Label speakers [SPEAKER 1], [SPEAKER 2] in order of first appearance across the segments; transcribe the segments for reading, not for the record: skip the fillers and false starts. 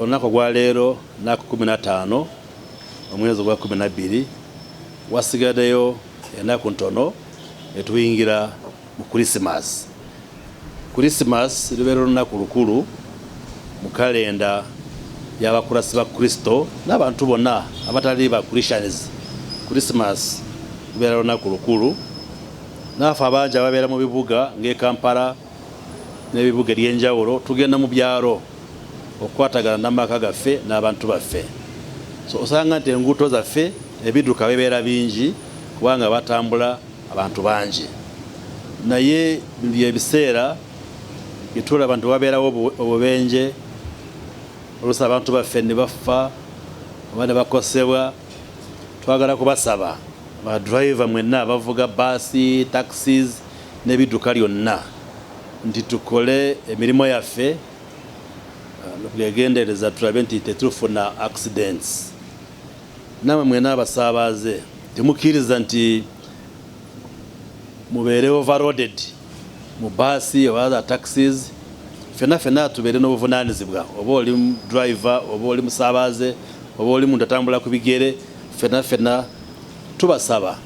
[SPEAKER 1] olunaku gwa leero naku 15 omwezi gwa 12 wasigaddeyo ennaku ntono etuyingira mu Christmas. Christmas lubeera olunaku lukulu mu kalenda y'abakulasi ba Kristo n'abantu bonna abatali ba Christians. Christmas lubeera olunaku lukulu naafe abangi ababeera mu bibuga ng'e Kampala n'ebibuga eby'enjawulo tugenda mu byalo okukwatagana n'amaka gaffe n'abantu baffe. So osanga nti enguudo zaffe ebidduka bibeera bingi kubanga batambula abantu bangi, naye by'ebiseera bitula abantu babeerawo obubenje oluusi abantu baffe ne bafa oba ne bakosebwa. Twagala kubasaba ba driver mwenna abavuga baasi, taxis n'ebidduka byonna nti tukole emirimu yaffe egendereza tulabe nti tetufuna accidents. Namwe mwenna abasaabaze temukkiriza nti mubeere overloaded mu baasi oba taxis. Fenna tubeere n'obuvunaanyizibwa, oba oli driver oba oli musaabaze oba oli muntu atambula ku bigere. Fenna tubasaba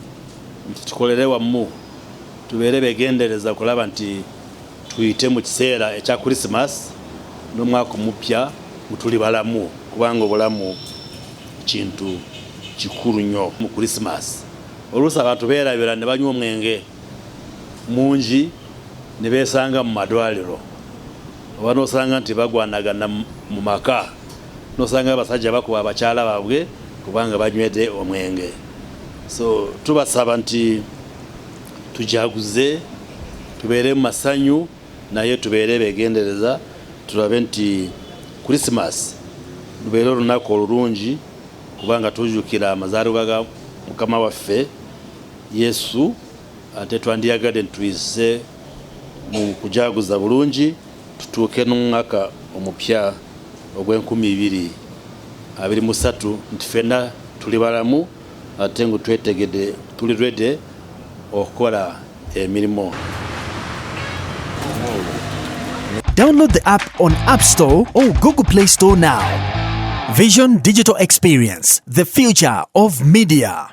[SPEAKER 1] nti tukolere wamu tubeere begendereza kulaba nti tuyite mu kiseera ekya Christmas n'omwaka omupya tuli balamu, kubanga obulamu kintu kikulu nnyo mu Christmas. Oluusi abantu beerabira ne banywa omwenge mungi ne beesanga mu madwaliro, oba n'osanga nti bagwanagana mu maka, n'osanga abasajja bakuba abakyala baabwe kubanga banywedde omwenge. So tubasaba nti tujaguze, tubeere mu masanyu naye tubeere begendereza, tulabe nti Christmas lubeere olunaku olulungi kubanga tujjukira amazaalibwa ga Mukama waffe Yesu. Ate twandiyagadde ntuyise mu kujaguza bulungi tutuuke n'omwaka omupya ogw'2023 nti ffenna tuli balamu ate ngu twetegedde tuli ready okukola emirimu.
[SPEAKER 2] Download the app on App Store or Google Play Store now. Vision Digital Experience, the future of media.